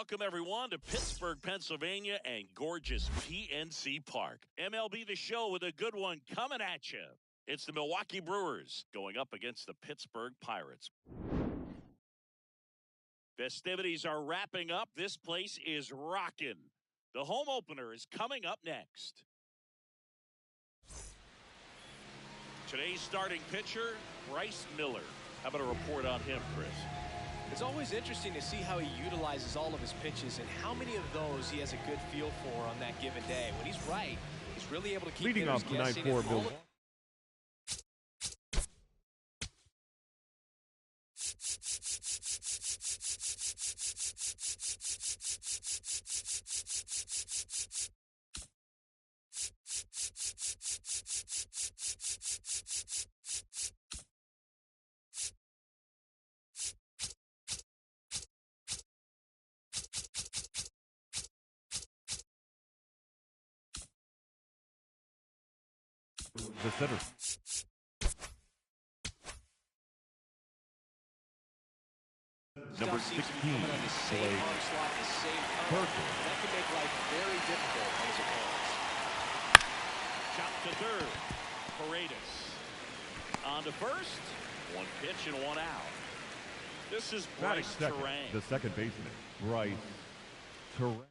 Welcome, everyone, to Pittsburgh, Pennsylvania, and gorgeous PNC Park. MLB The Show with a good one coming at you. It's the Milwaukee Brewers going up against the Pittsburgh Pirates. Festivities are wrapping up. This place is rocking. The home opener is coming up next. Today's starting pitcher, Bryce Miller. How about a report on him, Chris? It's always interesting to see how he utilizes all of his pitches and how many of those he has a good feel for on that given day. When he's right, he's really able to keep leading off tonight for Milwaukee. The center. Number 16. Perfect. That can make life very difficult on his opponents. Chop to third. Paredes on to first. One pitch and one out. This is Bryce Terang. The second baseman, Bryce Terang.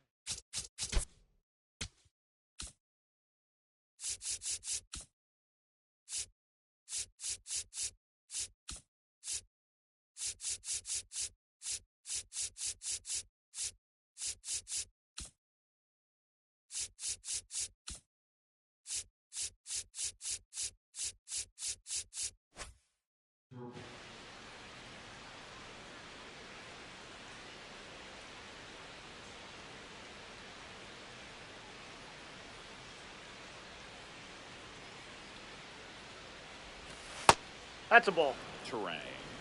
That's a ball. Terang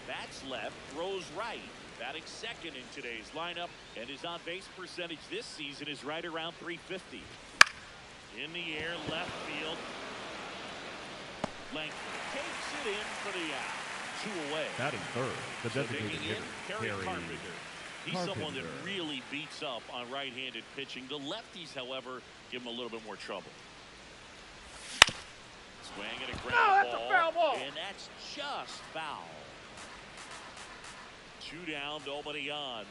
bats left, throws right. Batting second in today's lineup, and his on-base percentage this season is right around .350. In the air, left field. Langford takes it in for the out. 2 away. Batting third, the designated hitter, Harry Carpenter. He's someone that really beats up on right-handed pitching. The lefties, however, give him a little bit more trouble. Swing and a ground ball. That's a foul ball. And that's just foul. 2 down, nobody on.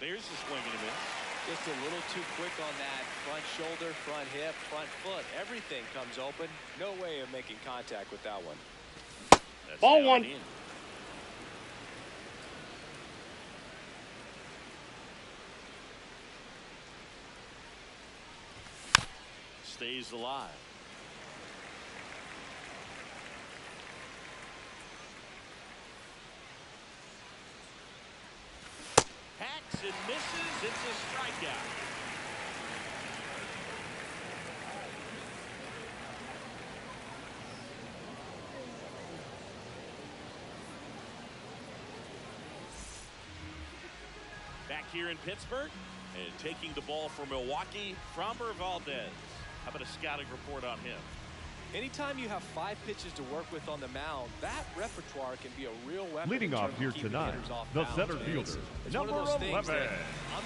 There's the swing and a miss. Just a little too quick on that front shoulder, front hip, front foot. Everything comes open. No way of making contact with that one. That's ball one. In. Stays alive. Hacks and misses. It's a strikeout. Back here in Pittsburgh, and taking the ball for Milwaukee, Framber Valdez. How about a scouting report on him? Anytime you have 5 pitches to work with on the mound, that repertoire can be a real weapon. Leading off here tonight, the center fielder, number 11, I'm going to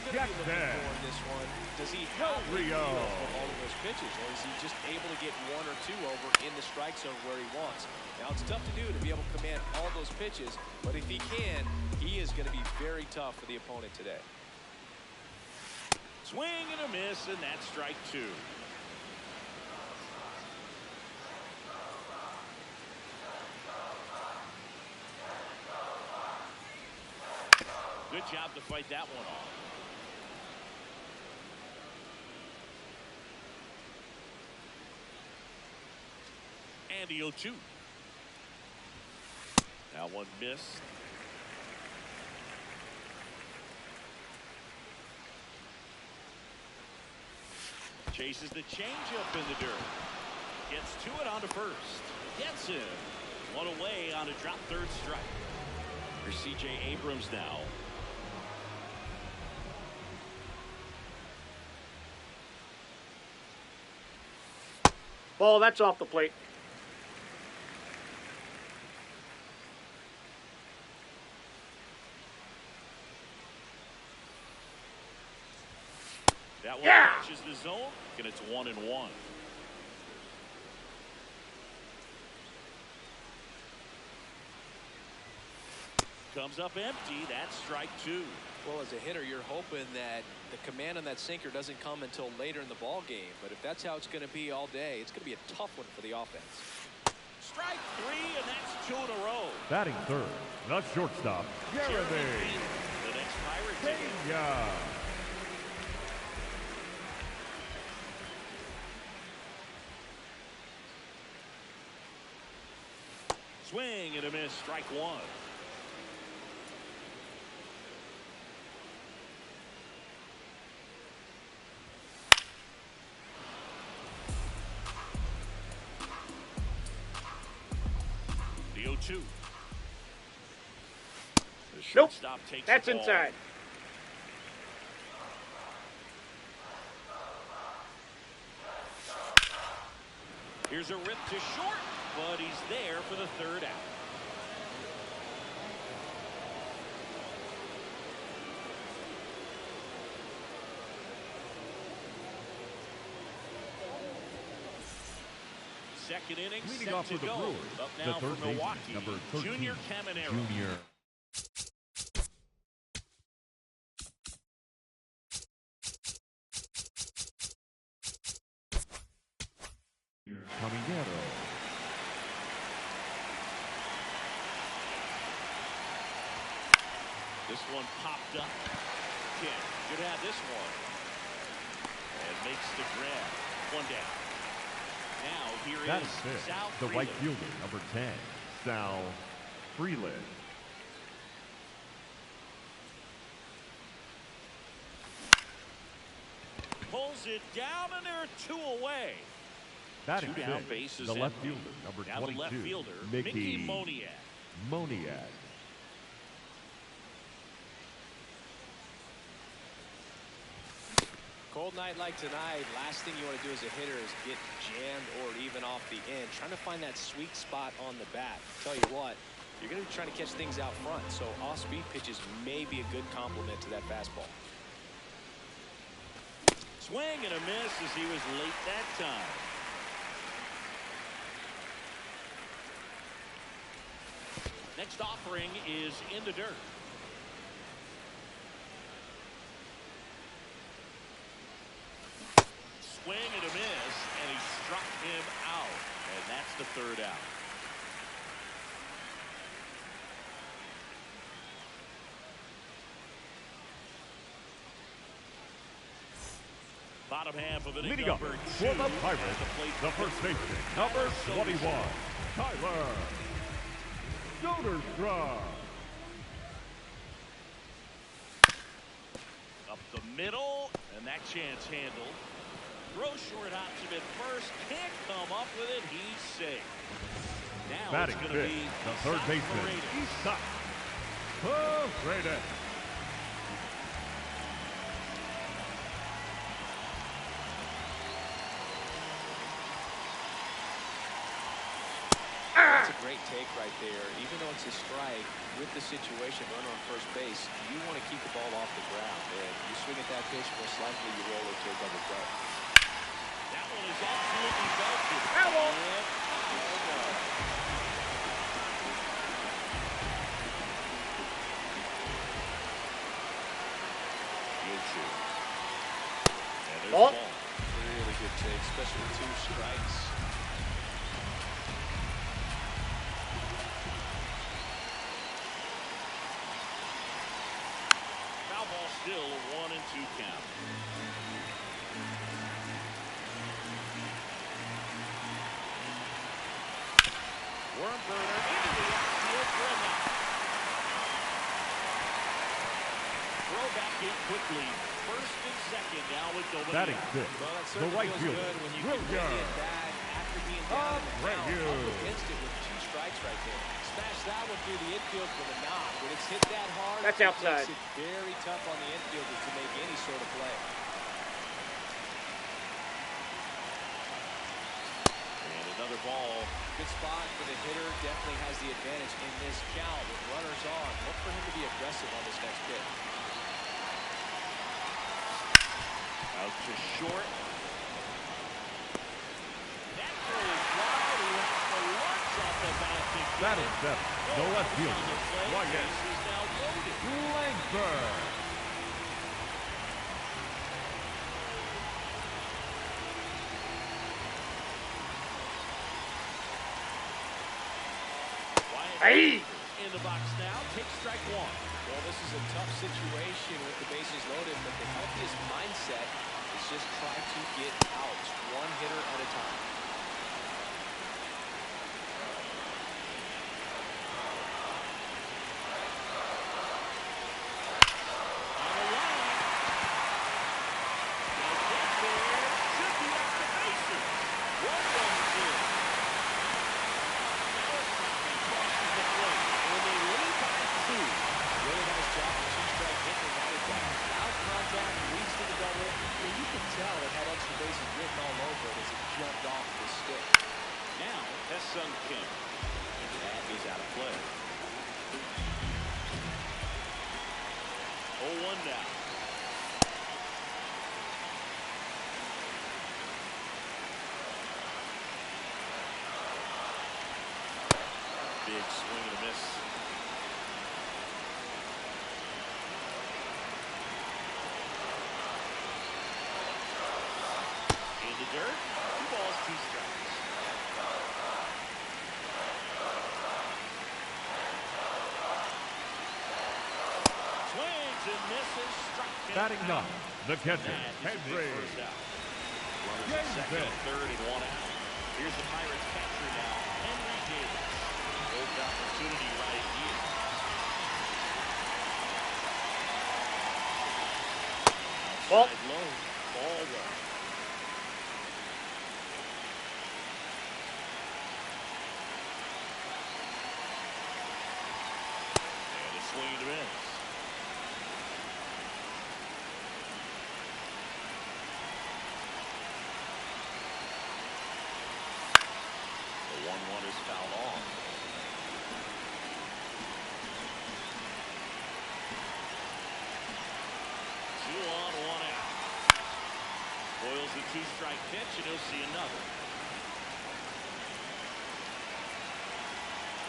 be looking for in this one. Does he have Rio for all of those pitches, or is he just able to get 1 or 2 over in the strike zone where he wants? Now, it's tough to do to be able to command all those pitches, but if he can, he is going to be very tough for the opponent today. Swing and a miss, and that's strike 2. Good job to fight that one off. And the 0-2. Now one missed. Chases the changeup in the dirt. Gets to it onto first. Gets him. 1 away on a drop third strike. Here's C.J. Abrams now. Ball, that's off the plate. one Yeah! catches the zone, and it's 1-1. Comes up empty. That's strike 2. Well, as a hitter, you're hoping that the command on that sinker doesn't come until later in the ball game. But if that's how it's going to be all day, it's going to be a tough one for the offense. Strike 3, and that's 2 in a row. Batting third, the shortstop, Jeremy The next Pirate ticket. Pena. Swing and a miss. Strike 1. The 0-2. The shortstop takes That's the ball. inside. Here's a rip to short, but he's there for the third out. Second inning, Leading set off to for the go. Brewers, Up the now third for Milwaukee, baseman, number 13, Junior Caminero. Junior. Caminero. This one popped up. Kid should have this one. And makes the grab. One down. Now here That is is fifth, Sal the right Freeland. fielder, number 10, Sal Freeland. Pulls it down, and there are 2 away. Batting 2 down, fifth, bases the left empty. fielder, number Now 22, the left fielder, Mickey Moniak. Moniak. Cold night like tonight, last thing you want to do as a hitter is get jammed or even off the end. Trying to find that sweet spot on the bat. Tell you what, you're going to be trying to catch things out front, so off-speed pitches may be a good complement to that fastball. Swing and a miss as he was late that time. Next offering is in the dirt. Swing and a miss, and he struck him out. And that's the third out. Bottom half of inning Leading up number for 2. the Pirates, the first baseman, number 21, Tyler Soderstrom. Up the middle, and that chance handled. Throw short out to mid first. Can't come up with it. He's safe. Now Batting it's going to fifth, be the third Isaac baseman, Paredes. Isaac Paredes. That's a great take right there. Even though it's a strike, with the situation, runner on first base, you want to keep the ball off the ground. And you swing at that pitch, most likely you roll it to a double play. That one is absolutely belted. Foul. And there's Ball. the ball. Really good take, especially with 2 strikes. Foul ball still a 1-2 count. Worm burner into the outfield for a knock. Throw back in quickly. First and second now with nobody Batting out. fifth, Well, that the certainly right feels fielder, good when you can get William it back after being down in the count. Abreu. Up against it with 2 strikes right there. Smash that one through the infield for the knock. When it's hit that hard, That's it outside. makes it very tough on the infielders to make any sort of play. And another ball. Good spot for the hitter. Definitely has the advantage in this count with runners on. Look for him to be aggressive on this next pitch. Out to to short. That throw is wide. He has the lunge off the bat to get That is it. seven. No left fielder. Why, yes. Base is now loaded. Langford. Hey! In the box now, takes strike one. Well, this is a tough situation with the bases loaded, but the healthiest mindset is just try to get outs, one hitter at a time. On the line. They'll get there. Should be off the bases. One runs in. Now it's Coffey crosses the plate. And they lead by two. Really nice job of two-strike hit and got it down. Out contact, leads to the double. And you can tell it had extra bases written all over it as it jumped off the stick. Now, Sung Kim. That is out of play. 0-1 now. Big swing and a miss. In the dirt. 2 balls, 2 strikes. Swings and misses. Struck him Batting out. 9. The catcher, That is a big Henry. first out. Runners at second and third and 1 out. Here's the Pirates catcher now, Henry Davis. Old opportunity right here. Ball. Outside low. Ball one. And a swing and a miss. The 1-1 is fouled off. Two on, 1 out. Boyles the 2-strike pitch, and he'll see another.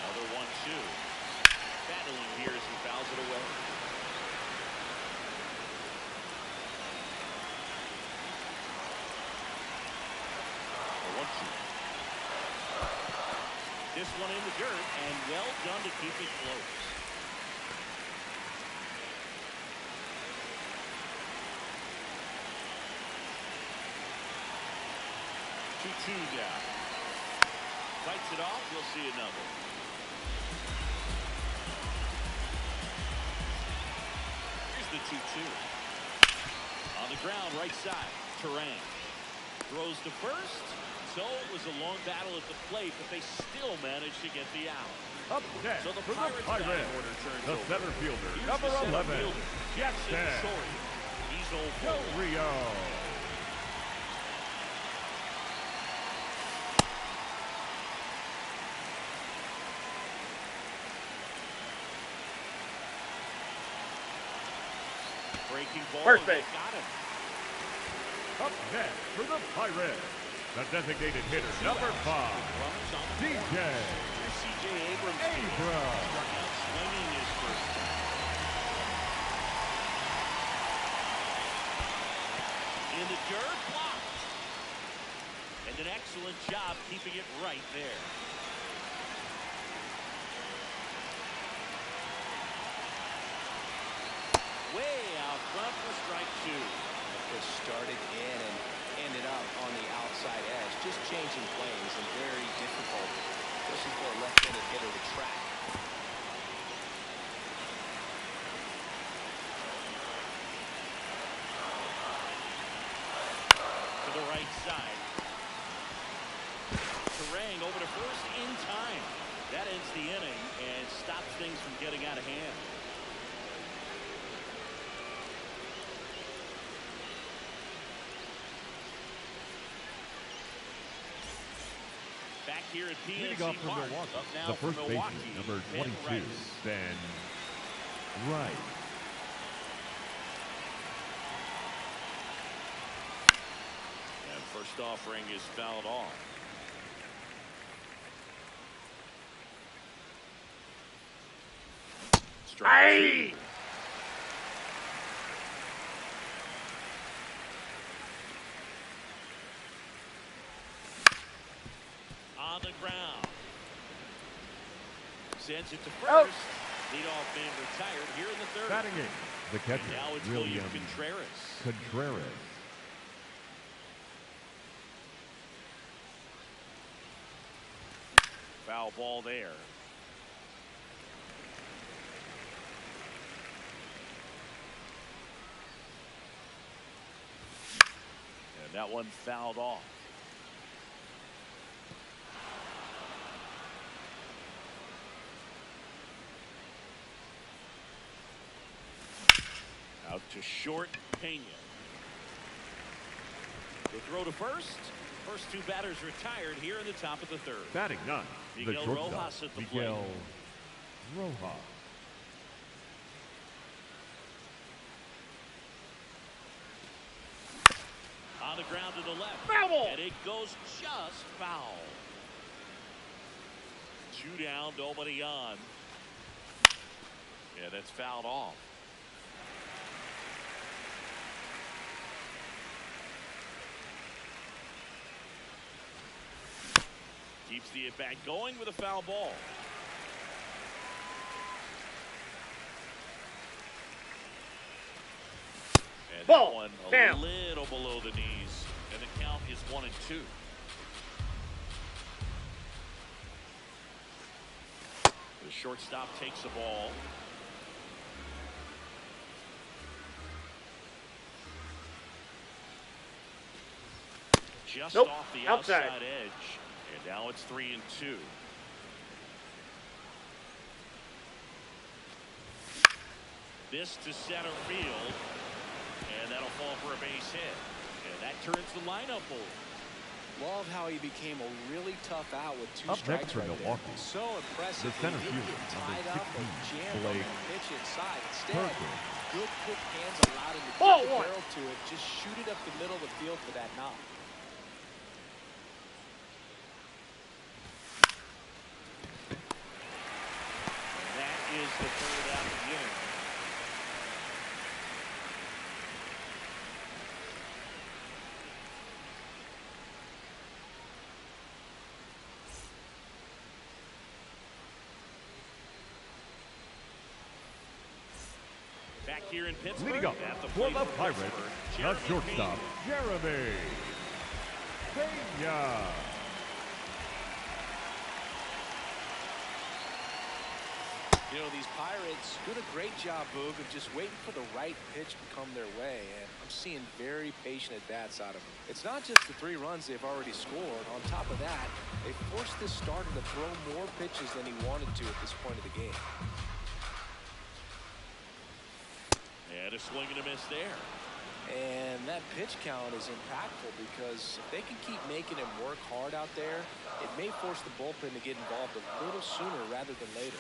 Another 1-2. Battling here as he fouls it away. A 1-2. This one in the dirt, and well done to keep it close. Two down. Fights it off. We'll see another. Here's the 2-2. On the ground, right side. Terang throws to first. So it was a long battle at the plate, but they still managed to get the out. Up next So the for the Pirates batting Pirates, order turns the over. center fielder, Here's number the center 11, fielder, Jackson Jackson Soria. He's 0 Del Rio. Breaking ball. First and they base. got him. Up next for the Pirates, the designated hitter, number 5, Runners on the DJ Here's C.J. Abrams. Abrams. Struck out swinging his first time. In the dirt, blocked. And an excellent job keeping it right there. Way out front for strike 2. Just started in and ended up on the outside edge. Just changing planes and very difficult, especially for a left-handed hitter to track. To the right side. Terang over to first in time. That ends the inning and stops things from getting out of hand. Back here at Leading PNC off from Park. Milwaukee, Up now the for first Milwaukee, baseman, number Ben 22, Rice. Ben Rice. first offering is fouled off. Aye. On the ground. Sends it to first. Oh. Leadoff man retired here in the third. Batting in, the catcher, And now it's William Contreras. Foul ball there. And that one fouled off. Out to short, Pena. The throw to first. First two batters retired here in the top of the third. Batting ninth, the Miguel shortstop, Rojas at the Miguel plate. Rojas. On the ground to the left. Foul ball. And it goes just foul. Two down, nobody on. Yeah, that's fouled off. Keeps the at-bat going with a foul ball. And Ball. that one a Down. little below the knees. And the count is 1-2. The shortstop takes the ball. Just Nope. off the Outside. outside edge. And now it's 3-2. This to center field. And that'll fall for a base hit. And that turns the lineup over. Love how he became a really tough out with two Up strikes next for right Milwaukee, there. So impressive. the center He didn't fielder, get number tied up or 16, jammed on Blake the pitch inside. Instead, Perkins. good quick hands allowed him to Ball get the one. barrel to it. Just shoot it up the middle of the field for that knock. And that is the third out of the inning. Back here in Pittsburgh. Leading up at the for plate the for Pirates, Pittsburgh, the Jeremy shortstop, Pena. Jeremy Pena. You know, these Pirates doing a great job, Boog, of just waiting for the right pitch to come their way. And I'm seeing very patient at-bats out of them. It's not just the 3 runs they've already scored. On top of that, they forced this starter to throw more pitches than he wanted to at this point of the game. And a swing and a miss there. And that pitch count is impactful because if they can keep making him work hard out there, it may force the bullpen to get involved a little sooner rather than later.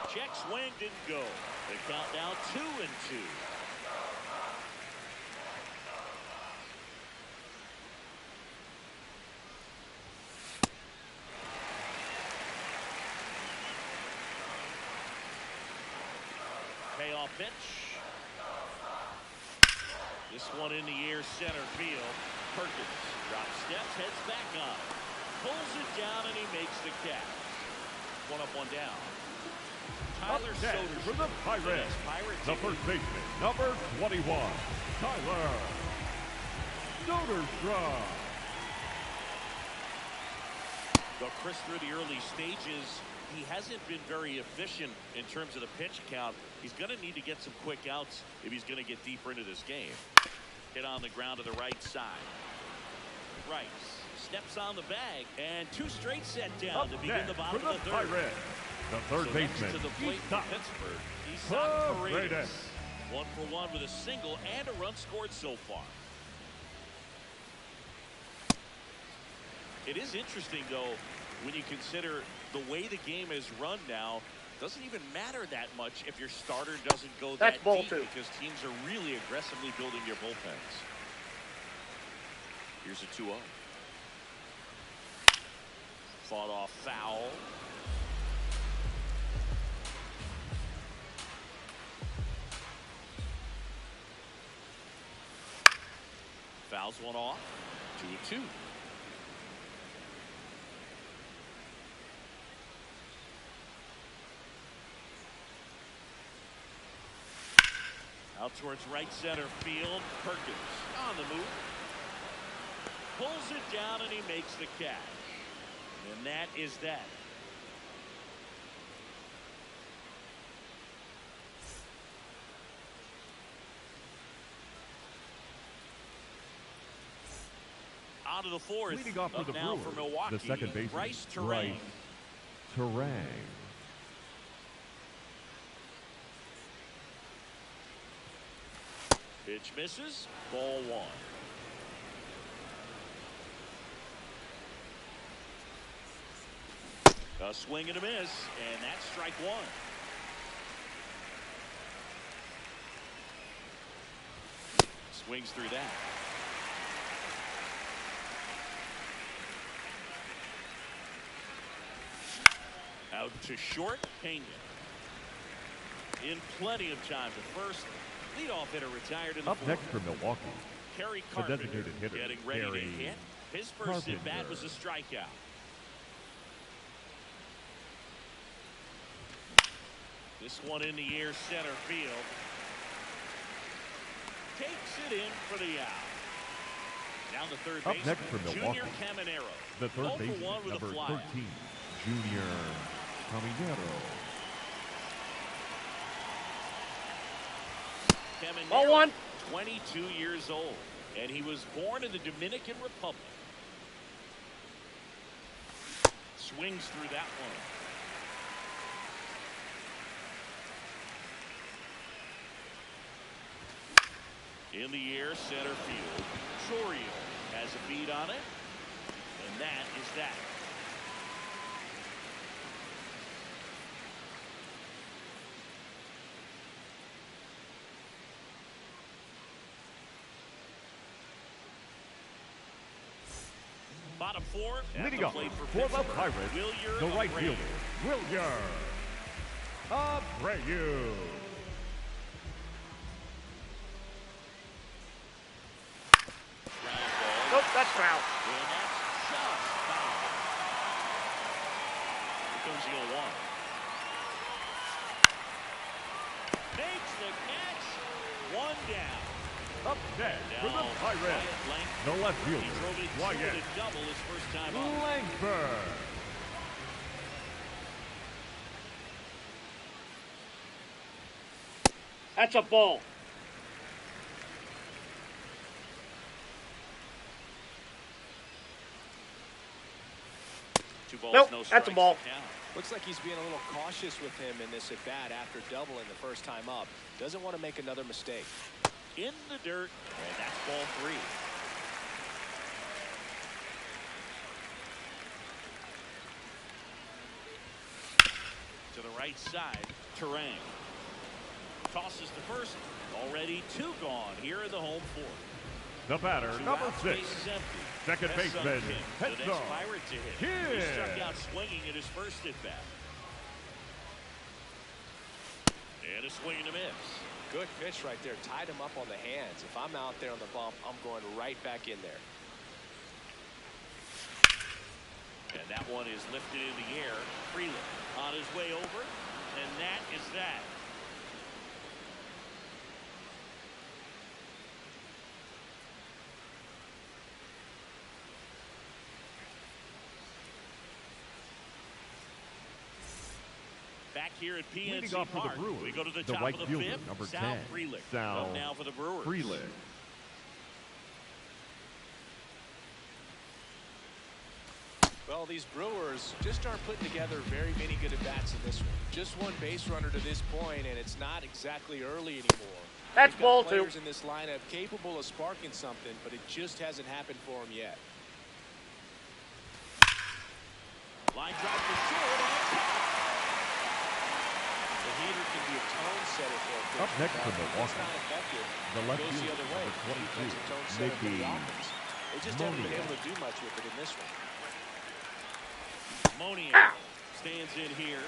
Check swing didn't go. The count now 2-2. Payoff pitch. This one in the air, center field. Perkins drops steps, heads back on. Pulls it down, and he makes the catch. 1 up, 1 down. Up Tyler next Soderstrom for the Pirates, the first baseman, number 21, Tyler Soderstrom. Though Chris, through the early stages, he hasn't been very efficient in terms of the pitch count. He's going to need to get some quick outs if he's going to get deeper into this game. Hit on the ground to the right side. Rice steps on the bag, and 2 straight set down Up to begin the next bottom for the of the third. Pirates, the third So next baseman, to the plate for Isaac Pittsburgh, Isaac Paredes. Paredes. 1 for 1 with a single and a run scored so far. It is interesting, though, when you consider the way the game is run now. Doesn't even matter that much if your starter doesn't go That's that ball deep 2. because teams are really aggressively building their bullpens. Here's a 2-0. Fought off foul. Fouls one off. 2-2. Out towards right center field. Perkins on the move. Pulls it down and he makes the catch. And that is that. On to the fourth. Leading off for the now Brewers, for Milwaukee, the second baseman, Bryce Terang. Pitch misses. Ball one. A swing and a miss, and that's strike one. Swings through that. Out to short, Pena. In plenty of time to first. Leadoff hitter retired in the Up next for Milwaukee, Kerry the Carpenter designated hitter, getting ready to Kerry hit. His first at bat was a strikeout. This one in the air, center field. Takes it in for the out. Down the third base. Up next for Milwaukee, Junior Caminero. the third baseman, number 13, Junior Caminero. Ball one. 22 years old, and he was born in the Dominican Republic. Swings through that one. In the air, center field. Chorial has a beat on it, and that is that. Bottom four. Leading up for the Pirates, the right fielder, Wilyer Abreu. Nope, that's foul. And that's just foul. Here comes the 0-1. Makes the catch. One down. Up next for the Pirates, the left fielder, Wyatt double his first time up. Langford. That's a ball. Two balls, Nope, no that's a ball. Looks like he's being a little cautious with him in this at bat after doubling the first time up. Doesn't want to make another mistake. In the dirt, and that's ball three. To the right side, Terang tosses to first. Already two gone here in the home fourth. The batter, number 6, second baseman, The next Petzo. Pirate to hit. He struck out swinging at his first at bat. And a swing and a miss. Good pitch right there. Tied him up on the hands. If I'm out there on the bump, I'm going right back in there. And that one is lifted in the air. Freeland on his way over. And that is that. Back here at PNC Leading off for Park, the Brewers, we go to the the top right of the fielder, fifth. number Sal 10, Frelick. Sal Up now for the Brewers. Frelick. Well, these Brewers just aren't putting together very many good at-bats in this one. Just one base runner to this point, and it's not exactly early anymore. That's They've got ball players two. in this lineup capable of sparking something, but it just hasn't happened for them yet. Line drive for short. The heater can be a tone setter for a pitcher. Up next for If it's Milwaukee, not effective, the left it goes the fielder, other way. number 22, Defensive tone setter for the Mickey offense. They just haven't been Monier. able to do much with it in this one. Monier Ow. stands in here.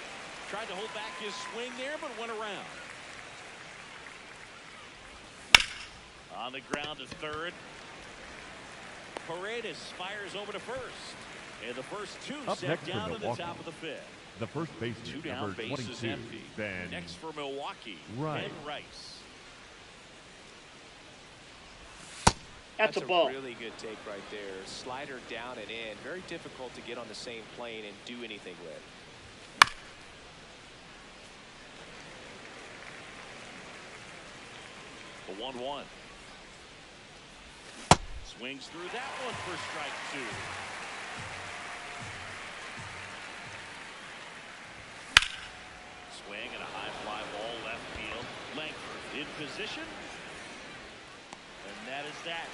Tried to hold back his swing there, but went around. On the ground to third. Paredes fires over to first. And the first two Up set next for down to the Milwaukee, top of the fifth. the first Two baseman, down, number base is 22, empty. Ben Next for Milwaukee, Rice. Ben Rice. That's a ball. Really good take right there. Slider down and in. Very difficult to get on the same plane and do anything with. The 1-1. Swings through that one for strike two. Swing and a high fly ball left field. Langford in position. And that is that.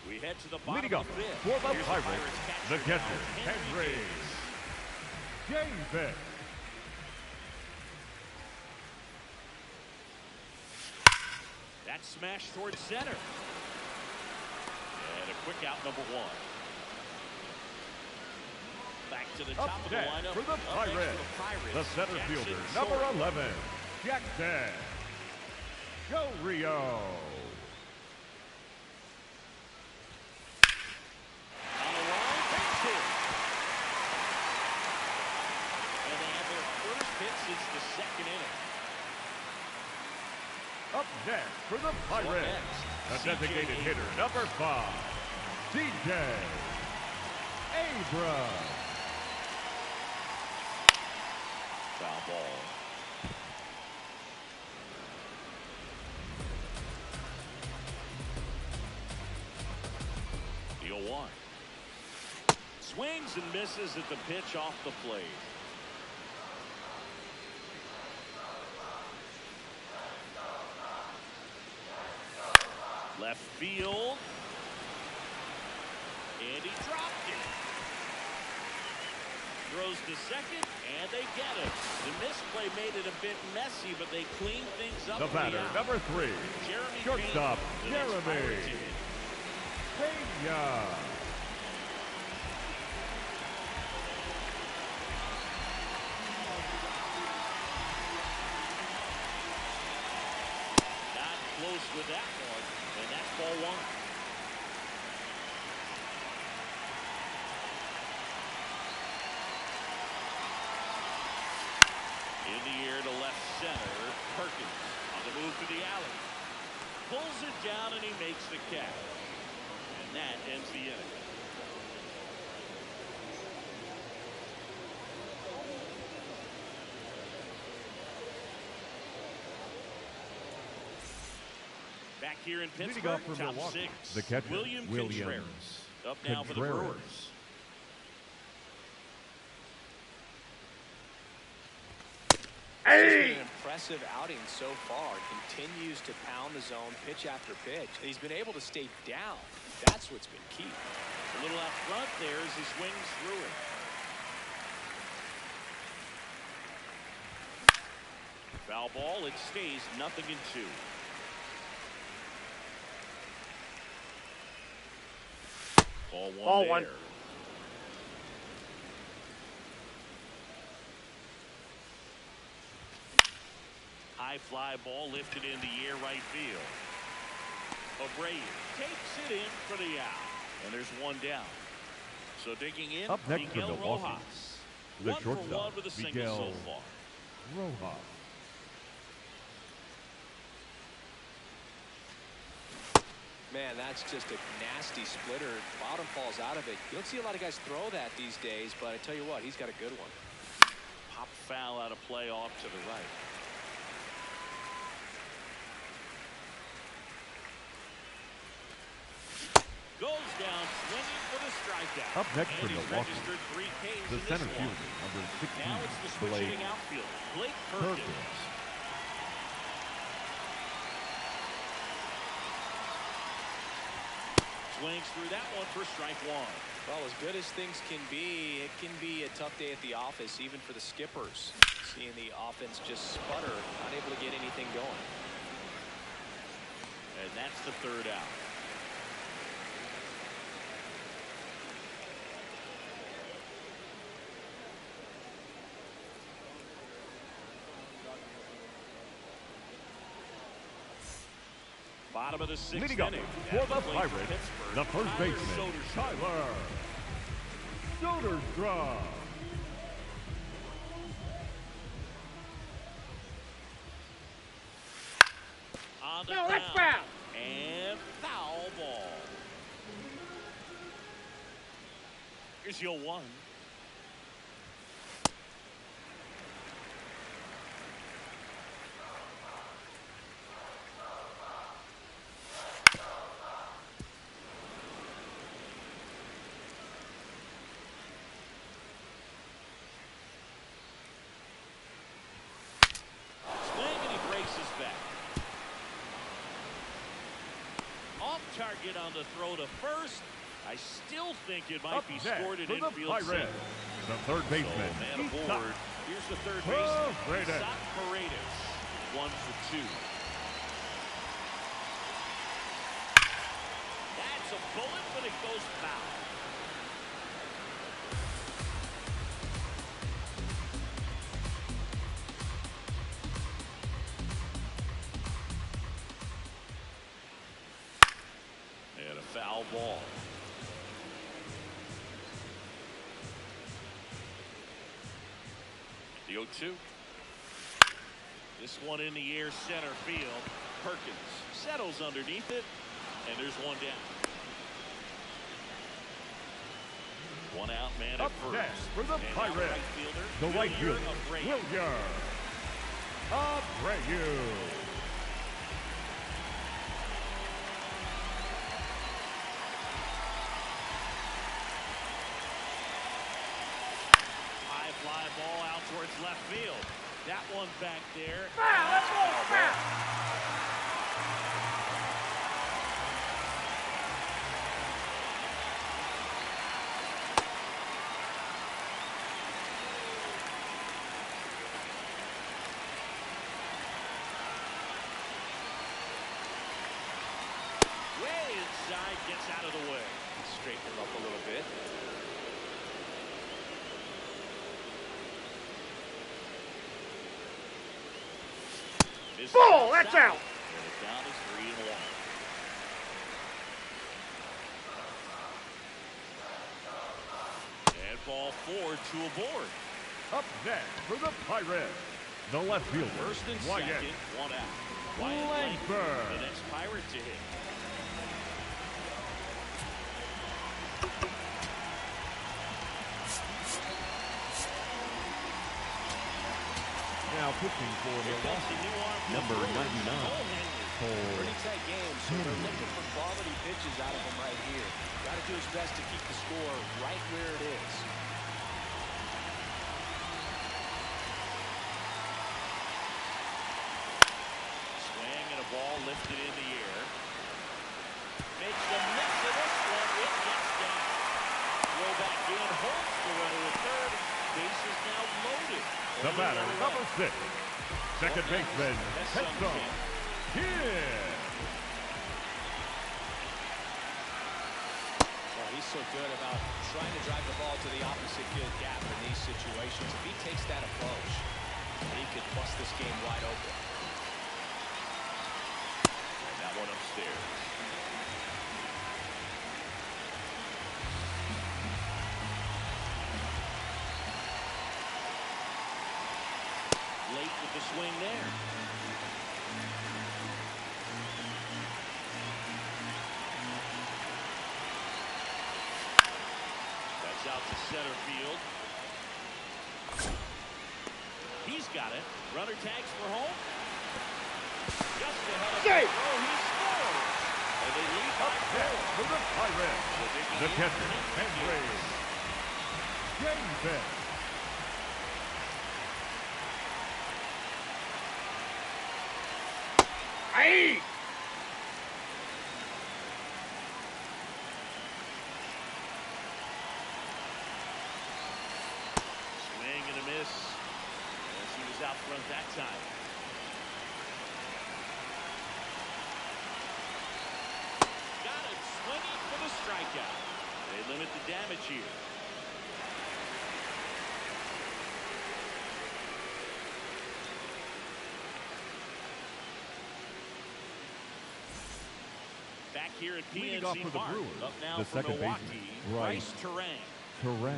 We head to the bottom leading up of the fifth. for the Here's Pirates, the catcher catcher, now, Henry Davis. That smash towards center. And a quick out, number one. Back to the top of the next lineup. for the Up next Pirates, for the Pirates, the center Jackson fielder, Sawyer. number 11, Jackson Go Rio. On the line, base hit. And they have their first hit since the second inning. Up next for the Pirates, the designated hitter, number 5, DJ Abrams. Foul ball. The 0-1. Swings and misses at the pitch off the plate. Left field. And he dropped it. Throws to second, and they get it. The misplay made it a bit messy, but they cleaned things up. The batter, number 3, Jeremy shortstop, Payne, the next Jeremy Pirate to hit. Pena. Not close with that one, and that's ball one. In the air to left center, Perkins on the move to the alley. Pulls it down and he makes the catch. And that ends the inning. Back here in Leading Pittsburgh, off for top Milwaukee, 6, the catcher, William Contreras. Up now for the Contreras. Brewers. Hey! An impressive outing so far. Continues to pound the zone pitch after pitch. He's been able to stay down. That's what's been key. A little out front there as he swings through it. Foul ball, it stays 0-2. Ball one there. High fly ball lifted in the air right field. Abreu takes it in for the out. And there's one down. So digging in, Up next for Miguel Milwaukee, Rojas. the 1 for 1 shortstop, with a single Miguel so far. Rojas. Man, that's just a nasty splitter. Bottom falls out of it. You don't see a lot of guys throw that these days, but I tell you what, he's got a good one. Pop foul out of play off to the right. Goes down swinging for the strikeout. Up next for and he's Milwaukee, registered 3 Ks the in center this one. fielder, number 16, Now it's the switch Blake hitting outfield, Blake Perkins. Perkins. Swings through that one for strike one. Well, as good as things can be, it can be a tough day at the office, even for the skippers. Seeing the offense just sputter, unable to get anything going. And that's the third out. Bottom of the sixth Leading up inning. for the Pirates, the first baseman, Tyler Soderstrom. On the No, that's ground. foul. And foul ball. Here's your one. Target on the throw to first. I still think it might be scored at infield center. The third baseman. So, man aboard. Here's the third baseman. Paredes. 1 for 2. That's a bullet, but it goes foul. Foul ball. The 0-2. This one in the air, center field. Perkins settles underneath it, and there's one down. One out, man at first. Next for the Pirates, right fielder, the right fielder, Wilyer Abreu. Fly ball out towards left field. That one back there. Foul, let's go, foul. Way inside, gets out of the way. Straighten him up a little bit. Ball, that's out. And it down is 3-1. And ball 4, 2 aboard. Up next for the Pirates, the left fielder, First and Wyatt second, 1 out. Wyatt Langford. the next Pirate to hit. Now pitching for Milwaukee, number 99, Cole. Pretty tight game, so they're looking for quality pitches out of him right here. Got to do his best to keep the score right where it is. Swing and a ball lifted in the air. Makes the mix of this one. It gets down. Throw back in. Holds the runner at third. Base is now loaded. The batter, number 6, second baseman, Heston Kidd. Well, he's so good about trying to drive the ball to the opposite field gap in these situations. If he takes that approach, he could bust this game wide open. And that one upstairs. Late with the swing there. That's out to center field. He's got it. Runner tags for home. Just ahead of Safe. the throw. He scores. And they lead by 4. For the Pirates, the catcher, Henry Jameson. Hey! pitch here. Back here at Leading off PNC for the Park. Brewers, Up now the for second Milwaukee, baseman, Bryce Terang. Terang.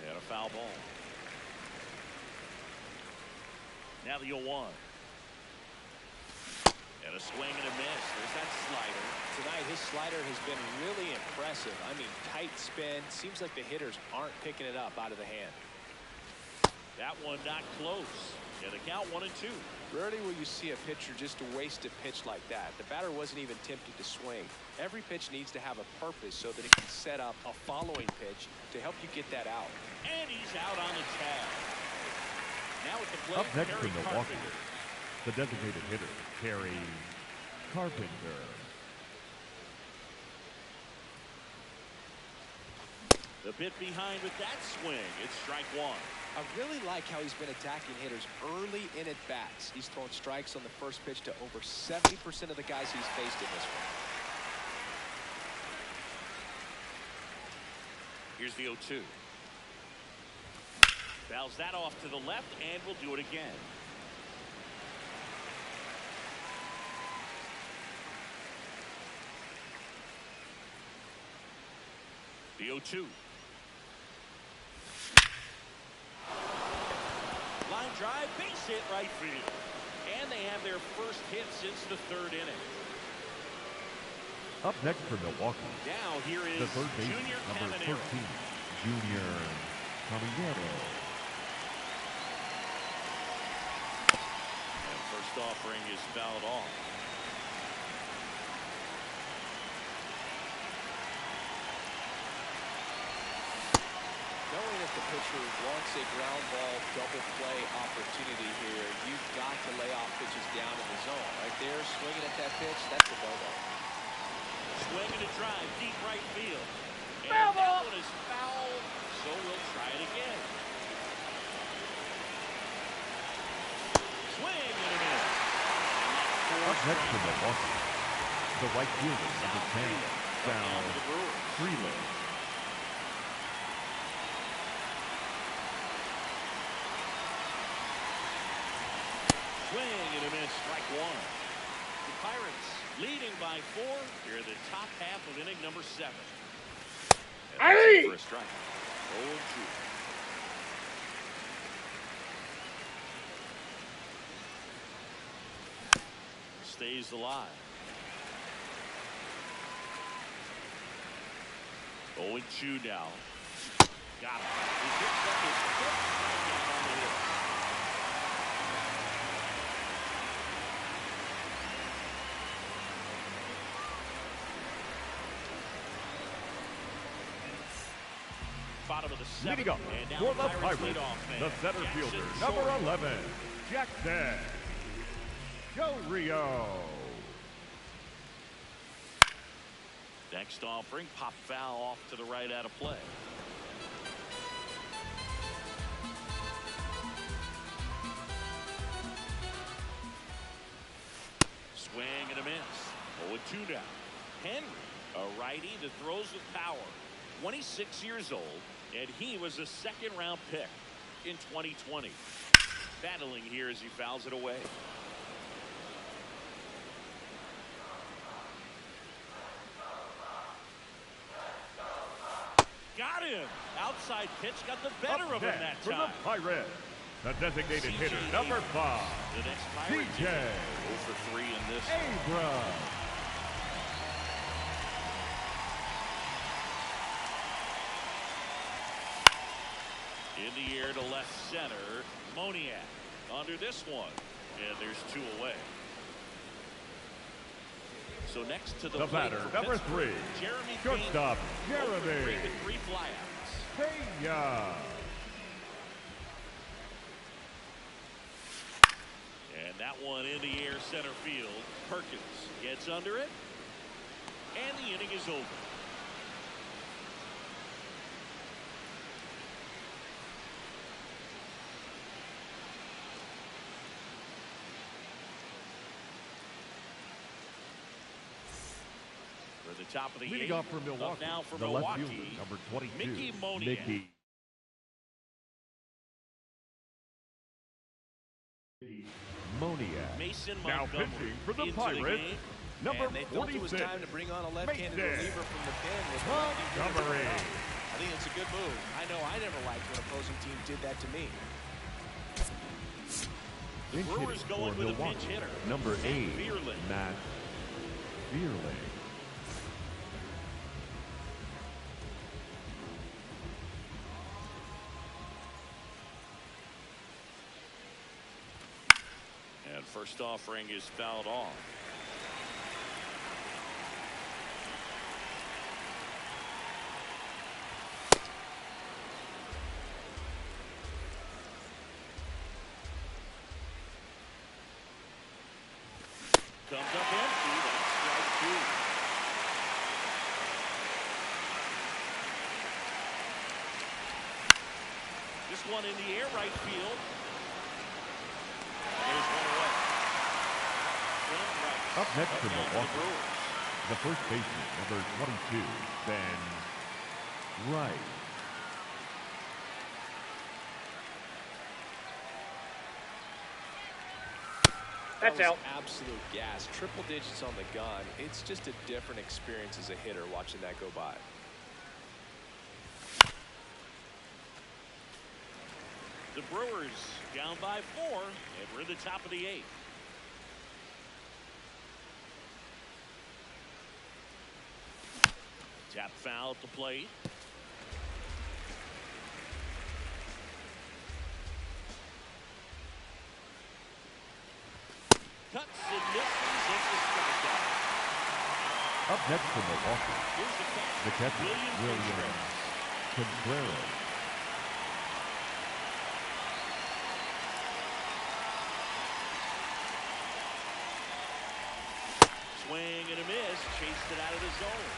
And a foul ball. Now the 0-1. And a swing and a miss. There's that slider. Tonight, his slider has been really impressive. I mean, tight spin. Seems like the hitters aren't picking it up out of the hand. That one not close. And the count 1-2. Rarely will you see a pitcher just waste a pitch like that. The batter wasn't even tempted to swing. Every pitch needs to have a purpose so that it can set up a following pitch to help you get that out. And he's out on the tag. Now at the plate, Up next for Kerry Milwaukee, Carpenter. the designated hitter, Kerry Carpenter. The bit behind with that swing. It's strike one. I really like how he's been attacking hitters early in at bats. He's thrown strikes on the first pitch to over 70% of the guys he's faced in this one. Here's the 0-2. Fouls that off to the left, and we'll do it again. The 0-2. Line drive, base hit right field. And they have their first hit since the third inning. Up next for Milwaukee, Now here is the third baseman, Junior number Caminero. 14, Junior Caminero. And first offering is fouled off. Knowing if the pitcher wants a ground ball double play opportunity here, you've got to lay off pitches down in the zone. Right there, swinging at that pitch, that's a no-no. Swing and a drive, deep right field. And that one is foul, so we'll try it again. Swing and a miss. Up next for Milwaukee, the right fielder, number 10, Sal Freeland. Swing and a miss, strike one. The Pirates leading by 4 here in the top half of inning number 7. And that's it for a strike. 0-2. Stays alive. 0-2 now. Got him. He picks up his 5th strikeout on the hit. Bottom of the 7th. Leading up And now for the Pirates Pirates, leadoff man, the center Jackson fielder, Short. number 11, Jackson Joe Rio. Next offering, pop foul off to the right out of play. Swing and a miss. 0-2 now. Henry, a righty that throws with power. 26 years old, and he was a second-round pick in 2020. Battling here as he fouls it away. Got him. Outside pitch got the better Up of him next that for time. the Pirates, the designated hitter, CJ number 5, The next Pirate CJ 0 for 3 in this. Abrams. In the air to left center. Moniak under this one. And there's 2 away. So next to the plate batter, for number Pittsburgh, 3, Jeremy shortstop, Pena, 0 for 3 Jeremy with 3 flyouts. Pena. And that one in the air center field. Perkins gets under it. And the inning is over. the top of the Leading 8th. off for Milwaukee, Up now for the Milwaukee, left fielder, number 22, Mickey Moniak. Moniak. Mason Now Montgomery pitching for the into Pirates, game. number And they felt it was 46, time to bring on a left-handed Mason reliever from the pen. Montgomery. I think it's a good move. I know I never liked when opposing teams did that to me. The Brewers going with a pinch hitter. Number 8, Bierling. Matt Bierling. And first offering is fouled off. Comes up empty. That's strike 2. This one in the air, right field. There's one away. Right. Up next to Up now Milwaukee, the Brewers. the first baseman, number 22, Ben Wright. That's That was out. absolute gas. Triple digits on the gun. It's just a different experience as a hitter watching that go by. The Brewers down by 4, and we're in the top of the 8th. Tap foul at the plate. Cuts and misses. It's a strikeout. Up next for Milwaukee, Here's the the catcher, William Contreras. Contreras. Swing and a miss. Chased it out of the zone.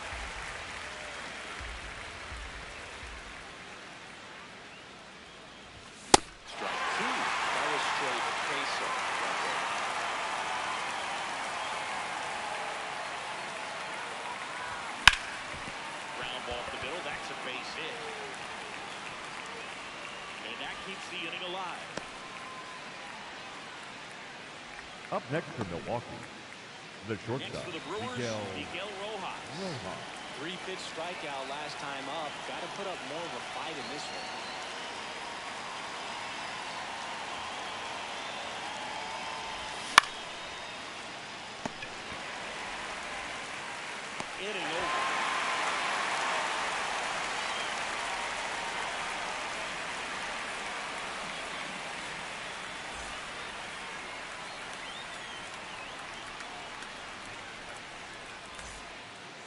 Strike 2. That was straight queso right there. Ground ball up the middle. That's a base hit. And that keeps the inning alive. Up next for Milwaukee, the Next shortstop, for the Brewers, Miguel Rojas. Rojas. 3-pitch strikeout last time up. Got to put up more of a fight in this one. Inning over.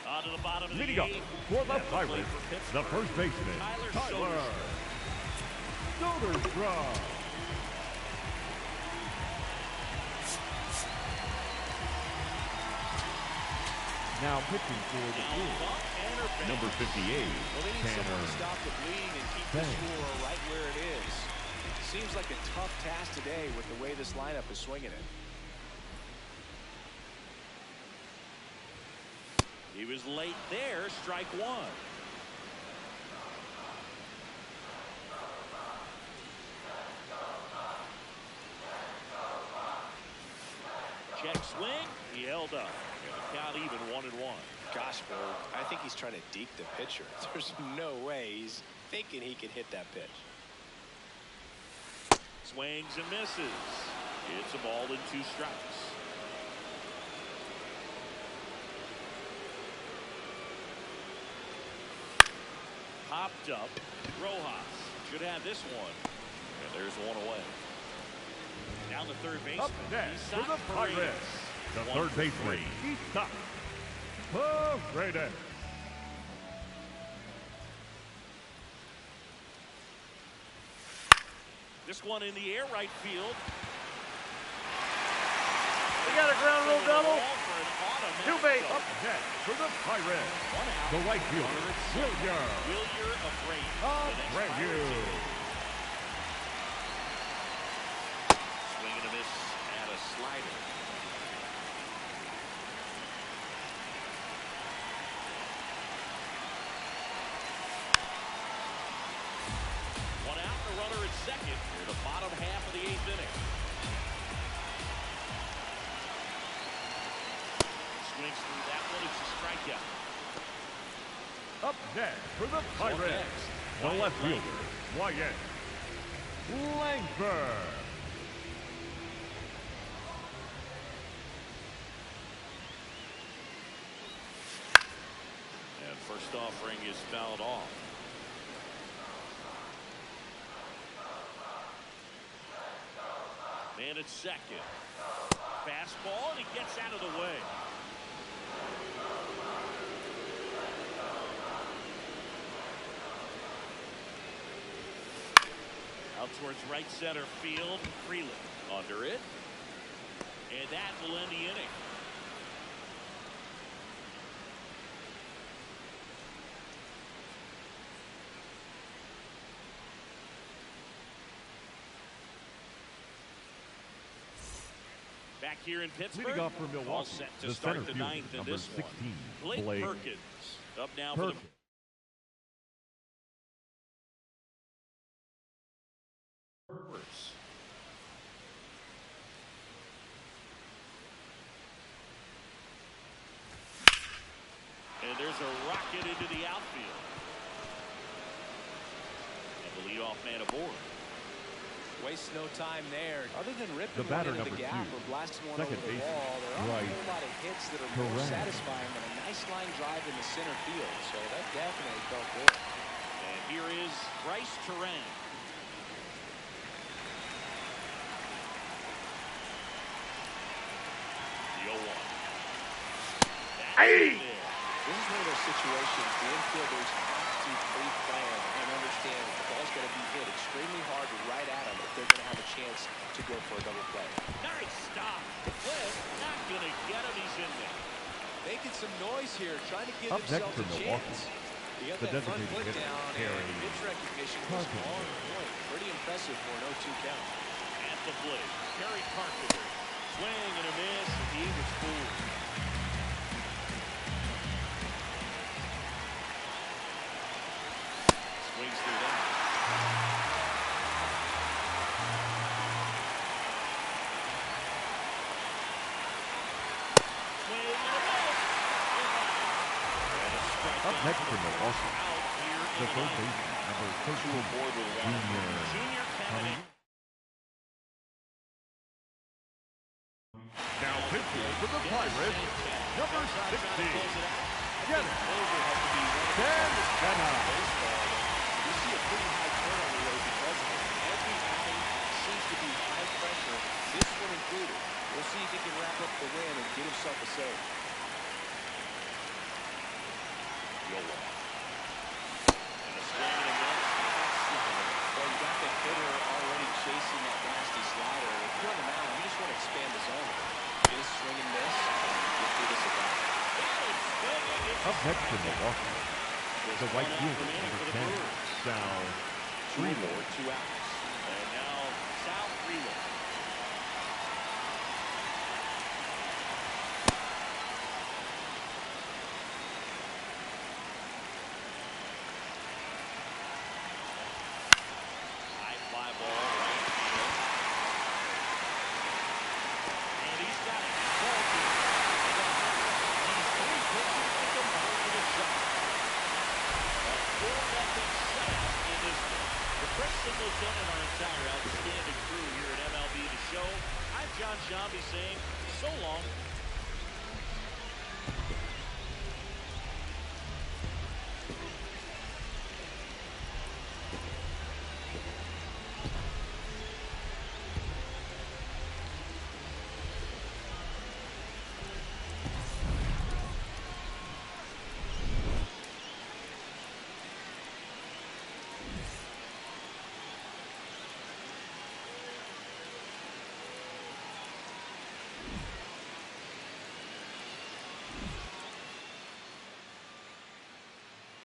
On to the bottom of the Leading up 8th. for the At the plate Pirates, for the Pittsburgh, first baseman, Tyler Soderstrom. Now pitching for the Now Brewers, Buck Tanner Banks. number 58, Well, they need someone to Tanner stop the bleeding and keep the Banks. score right where it is. Seems like a tough task today with the way this lineup is swinging it. He was late there. Strike 1. Check swing. He held up. And the count even 1-1. Gosh, Bo, I think he's trying to deke the pitcher. There's no way he's thinking he can hit that pitch. Swings and misses. It's a ball and 2 strikes. Popped up. Rojas should have this one. And there's one away. Down the third baseman. Up next for the Isaac Pirates, Paredes. the 1 third for baseman, 3. Isaac Paredes. This one in the air, right field. We got a ground rule double. Two base. Up next for the Pirates, the right fielder, Wilyer Abreu. Swing and a miss and a slider. runner at second in the bottom half of the 8th inning. Swings through that one. It's a strikeout. Up next for the Pirates, the left fielder, Wyatt Langford. And first offering is fouled off. Man at second. Fastball, and he gets out of the way. Out towards right center field. Freeland under it. And that will end the inning. Back here in Pittsburgh, Leading off for all Milwaukee, set to the start center the fielder, 9th in number this 16, one. Blake Blake Perkins up now Perkins. for the Brewers. And there's a rocket into the outfield. And the leadoff man aboard. Wastes no time there. Other than ripping The batter, one into the number gap 2, or blasting one over second the baseman, wall, there aren't a right whole lot of hits that are more Turan. satisfying than a nice line drive in the center field. So that definitely felt good. And here is Bryce Turan. The 0-1. Hey! This is one of those situations the infielders have to pre-plan and understand that the ball's going to be hit extremely hard right at them if they're going to have a chance to go for a double play. Nice stop. The play not going to get him. He's in there. Making some noise here, trying to give Up next themselves for a Milwaukee, chance. You got the that front designated foot hitter, down, and Gary pitch recognition was Carpenter. on point. Pretty impressive for an 0-2 count. At the plate, Gary Carpenter. Swing and a miss, and he was fooled. Swings through that. Swing and a miss. And a strikeout. Up next for Milwaukee, Out here in the third ninth. baseman, number 13, Aboard with one. Junior Junior Now pitching for the Pirates, number 16, Dennis Santana. You see a pretty high turnover rate because of it. Every outing seems to be high pressure, this one included. We'll see if he can wrap up the win and get himself a save. And a swing and a miss. Well, you got the hitter already chasing that nasty slider. If you're on the mound, you just want to expand the zone. Get a swing and miss, and get through this at bat. Up next for Milwaukee, the right fielder, number 10, Sal Freeland. 2 outs. And now Sal Freeland. High fly ball right field. And he's got it. Ball two. He's 3 pitches to the bottom of the shot. A 4-0 shutout in this one. The Chris Singleton and our entire outstanding crew here at MLB The Show. I'm John Shambi saying so long